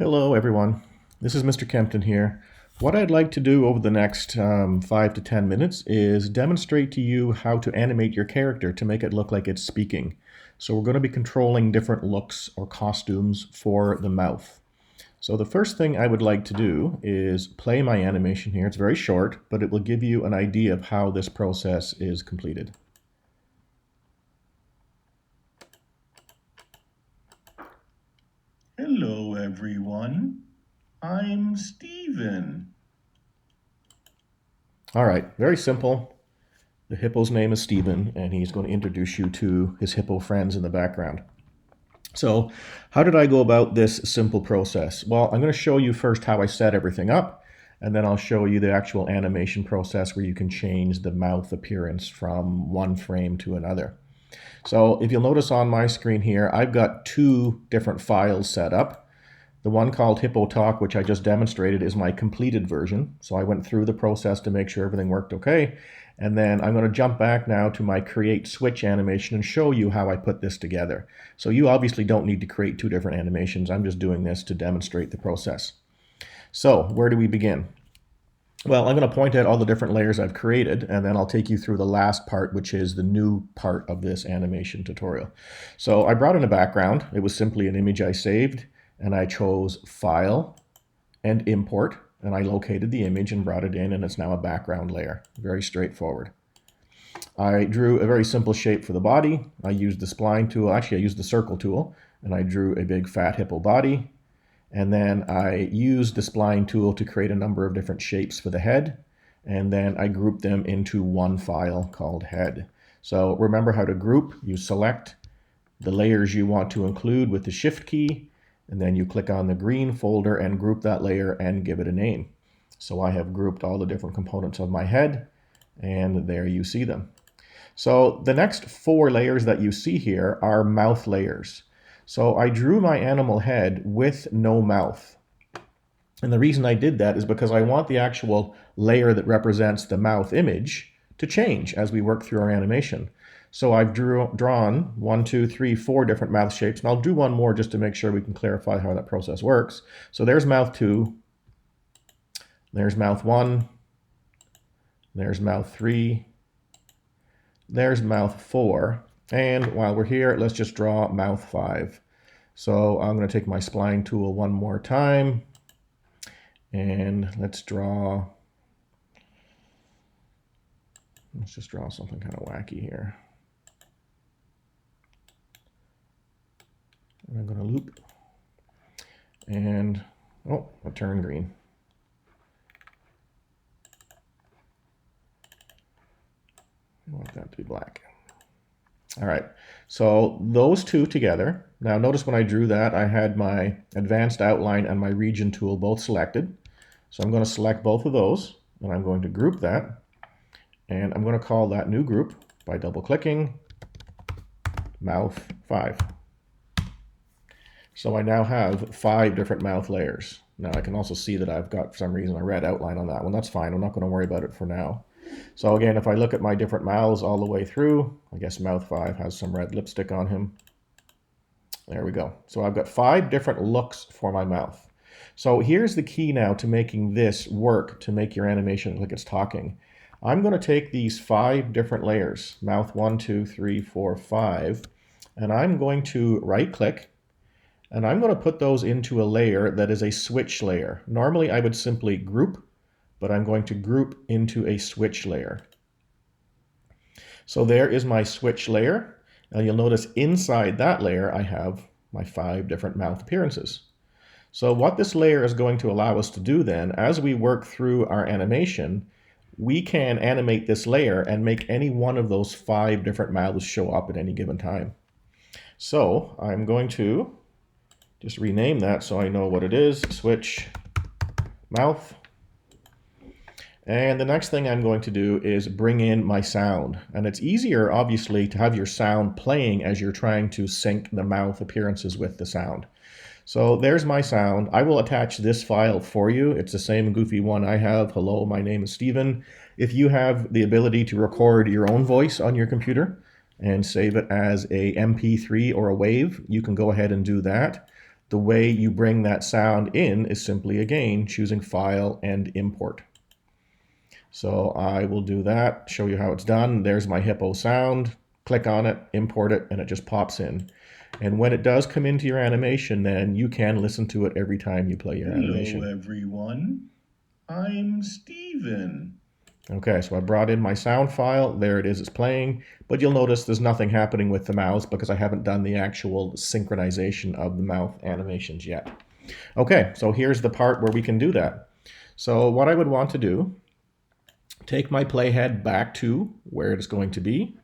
Hello everyone, this is Mr. Kempton here. What I'd like to do over the next 5 to 10 minutes is demonstrate to you how to animate your character to make it look like it's speaking. So we're going to be controlling different looks or costumes for the mouth. So the first thing I would like to do is play my animation here. It's very short, but it will give you an idea of how this process is completed. Hello, everyone. I'm Steven. All right, very simple. The hippo's name is Steven, and he's going to introduce you to his hippo friends in the background. So how did I go about this simple process? Well, I'm going to show you first how I set everything up, and then I'll show you the actual animation process where you can change the mouth appearance from one frame to another. So if you'll notice on my screen here, I've got two different files set up. The one called Hippo Talk, which I just demonstrated, is my completed version. So I went through the process to make sure everything worked okay. And then I'm going to jump back now to my create switch animation and show you how I put this together. So you obviously don't need to create two different animations. I'm just doing this to demonstrate the process. So where do we begin? Well, I'm going to point out all the different layers I've created, and then I'll take you through the last part, which is the new part of this animation tutorial. So I brought in a background. It was simply an image I saved, and I chose File and Import, and I located the image and brought it in, and it's now a background layer. Very straightforward. I drew a very simple shape for the body. I used the spline tool. Actually, I used the circle tool, and I drew a big fat hippo body. And then I used the spline tool to create a number of different shapes for the head. And then I grouped them into one file called head. So remember how to group. You select the layers you want to include with the shift key, and then you click on the green folder and group that layer and give it a name. So I have grouped all the different components of my head, and there you see them. So the next four layers that you see here are mouth layers. So I drew my animal head with no mouth. And the reason I did that is because I want the actual layer that represents the mouth image to change as we work through our animation. So I've drawn 1, 2, 3, 4 different mouth shapes, and I'll do one more just to make sure we can clarify how that process works. So there's mouth 2, there's mouth 1, there's mouth 3, there's mouth 4, and while we're here, let's just draw mouth 5. So I'm going to take my spline tool one more time, and let's just draw something kind of wacky here. And I'm going to loop, and oh, I turned green. I want that to be black. All right, so those two together. Now notice when I drew that, I had my advanced outline and my region tool both selected. So I'm going to select both of those, and I'm going to group that. And I'm going to call that new group by double-clicking mouth 5. So I now have 5 different mouth layers. Now I can also see that I've got, for some reason, a red outline on that one. That's fine. I'm not going to worry about it for now. So again, if I look at my different mouths all the way through, I guess mouth 5 has some red lipstick on him. There we go. So I've got 5 different looks for my mouth. So here's the key now to making this work, to make your animation look like it's talking. I'm going to take these 5 different layers, mouth 1, 2, 3, 4, 5, and I'm going to right-click, and I'm going to put those into a layer that is a switch layer. Normally I would simply group, but I'm going to group into a switch layer. So there is my switch layer, and you'll notice inside that layer I have my 5 different mouth appearances. So what this layer is going to allow us to do then, as we work through our animation, we can animate this layer and make any one of those 5 different mouths show up at any given time. So I'm going to just rename that so I know what it is, switch mouth. And the next thing I'm going to do is bring in my sound. And it's easier, obviously, to have your sound playing as you're trying to sync the mouth appearances with the sound. So there's my sound. I will attach this file for you. It's the same goofy one I have. Hello, my name is Steven. If you have the ability to record your own voice on your computer and save it as a MP3 or a WAV, you can go ahead and do that. the way you bring that sound in is simply, again, choosing File and Import. So I will do that, show you how it's done. There's my hippo sound. Click on it, import it, and it just pops in. And when it does come into your animation, then you can listen to it every time you play your animation. Hello, everyone. I'm Steven. Okay, so I brought in my sound file. There it is, it's playing. But you'll notice there's nothing happening with the mouth because I haven't done the actual synchronization of the mouth animations yet. Okay, so here's the part where we can do that. So what I would want to do, take my playhead back to where it is going to be.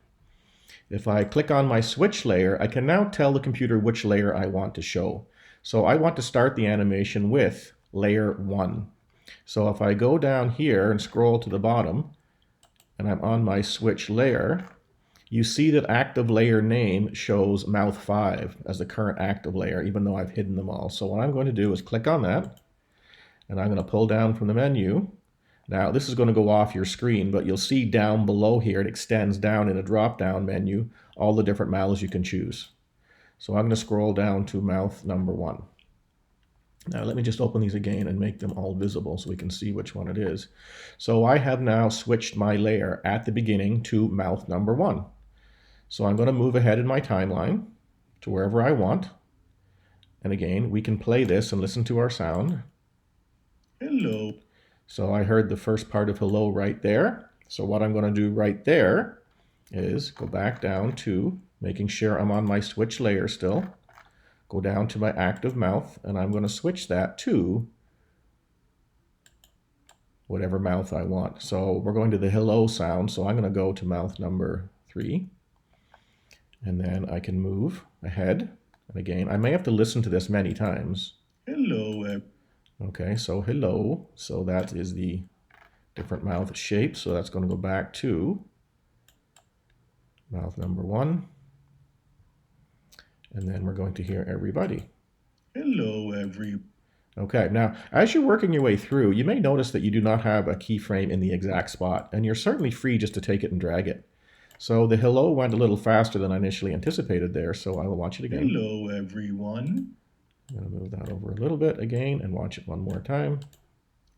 If I click on my switch layer, I can now tell the computer which layer I want to show. So I want to start the animation with layer 1. So if I go down here and scroll to the bottom, and I'm on my switch layer, you see that active layer name shows mouth 5 as the current active layer, even though I've hidden them all. So what I'm going to do is click on that, and I'm going to pull down from the menu. Now this is going to go off your screen, but you'll see down below here, it extends down in a drop-down menu, all the different mouths you can choose. So I'm going to scroll down to mouth number 1. Now let me just open these again and make them all visible so we can see which one it is. So I have now switched my layer at the beginning to mouth number 1. So I'm going to move ahead in my timeline to wherever I want. And again, we can play this and listen to our sound. Hello. So I heard the first part of hello right there. So what I'm going to do right there is go back down to making sure I'm on my switch layer still. Go down to my active mouth, and I'm going to switch that to whatever mouth I want. So we're going to the hello sound, so I'm going to go to mouth number 3. And then I can move ahead. And again, I may have to listen to this many times. Hello. Okay, so hello. So that is the different mouth shape. So that's going to go back to mouth number 1. And then we're going to hear everybody. Hello, everyone. Okay, now as you're working your way through, you may notice that you do not have a keyframe in the exact spot, and you're certainly free just to take it and drag it. So the hello went a little faster than I initially anticipated there, so I will watch it again. Hello, everyone. I'm going to move that over a little bit again and watch it one more time.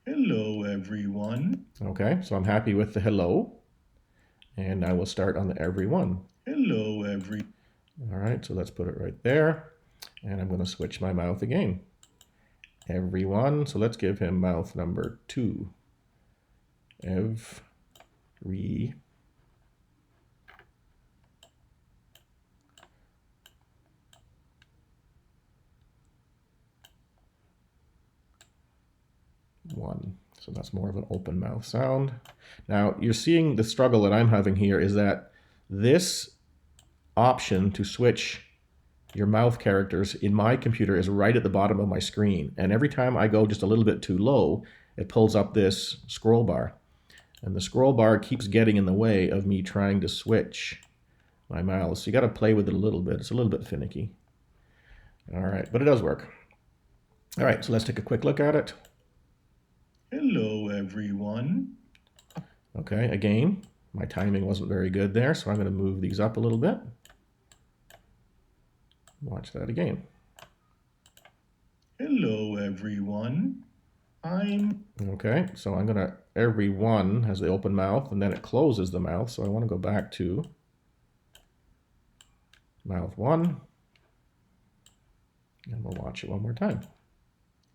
Hello, everyone. Okay, so I'm happy with the hello, and now we'll start on the everyone. Hello, everyone. All right, so let's put it right there, and I'm going to switch my mouth again. Everyone, so let's give him mouth number 2. Every. One. So that's more of an open mouth sound. Now you're seeing the struggle that I'm having here is that this option to switch your mouth characters in my computer is right at the bottom of my screen. And every time I go just a little bit too low, it pulls up this scroll bar. And the scroll bar keeps getting in the way of me trying to switch my mouth. So you got to play with it a little bit. It's a little bit finicky. All right, but it does work. All right, so let's take a quick look at it. Hello, everyone. Okay, again, my timing wasn't very good there, so I'm going to move these up a little bit. Watch that again. Hello, everyone. Okay, so I'm going to, everyone has the open mouth, and then it closes the mouth, so I want to go back to mouth 1, and we'll watch it one more time.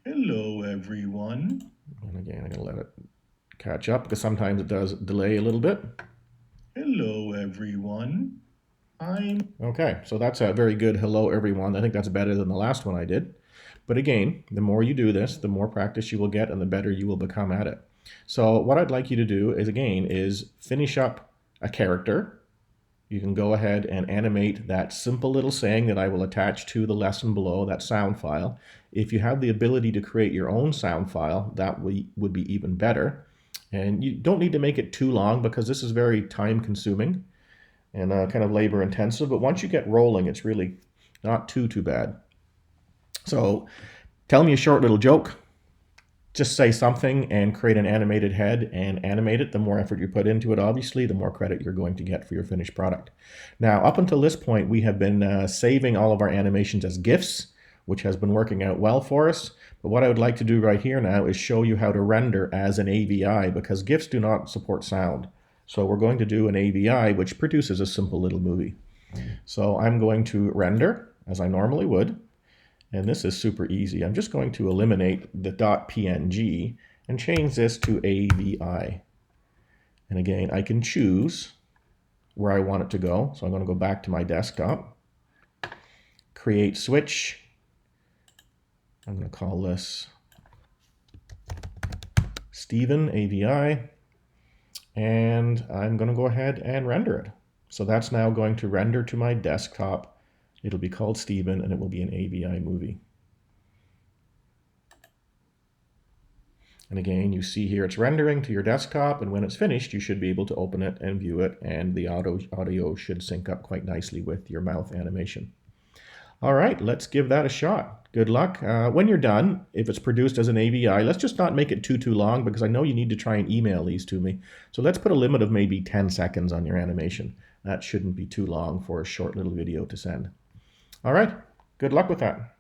Hello, everyone. And again, I'm going to let it catch up because sometimes it does delay a little bit. Hello, everyone. Okay, so that's a very good hello, everyone. I think that's better than the last one I did. But again, the more you do this, the more practice you will get and the better you will become at it. So what I'd like you to do is, again, is finish up a character. You can go ahead and animate that simple little saying that I will attach to the lesson below, that sound file. If you have the ability to create your own sound file, that would be even better. And you don't need to make it too long because this is very time consuming and kind of labor intensive. But once you get rolling, it's really not too bad. So tell me a short little joke. Just say something and create an animated head and animate it. The more effort you put into it, obviously, the more credit you're going to get for your finished product. Now, up until this point, we have been saving all of our animations as GIFs. which has been working out well for us. But what I would like to do right here now is show you how to render as an AVI, because GIFs do not support sound. So we're going to do an AVI, which produces a simple little movie. So I'm going to render, as I normally would. And this is super easy. I'm just going to eliminate the .png and change this to AVI. And again, I can choose where I want it to go. So I'm going to go back to my desktop, create switch. I'm going to call this Stephen AVI, and I'm going to go ahead and render it. So that's now going to render to my desktop. It'll be called Stephen, and it will be an AVI movie. And again, you see here it's rendering to your desktop, and when it's finished, you should be able to open it and view it, and the audio should sync up quite nicely with your mouth animation. All right, let's give that a shot. Good luck. When you're done, if it's produced as an AVI, let's just not make it too long, because I know you need to try and email these to me. So let's put a limit of maybe 10 seconds on your animation. That shouldn't be too long for a short little video to send. All right, good luck with that.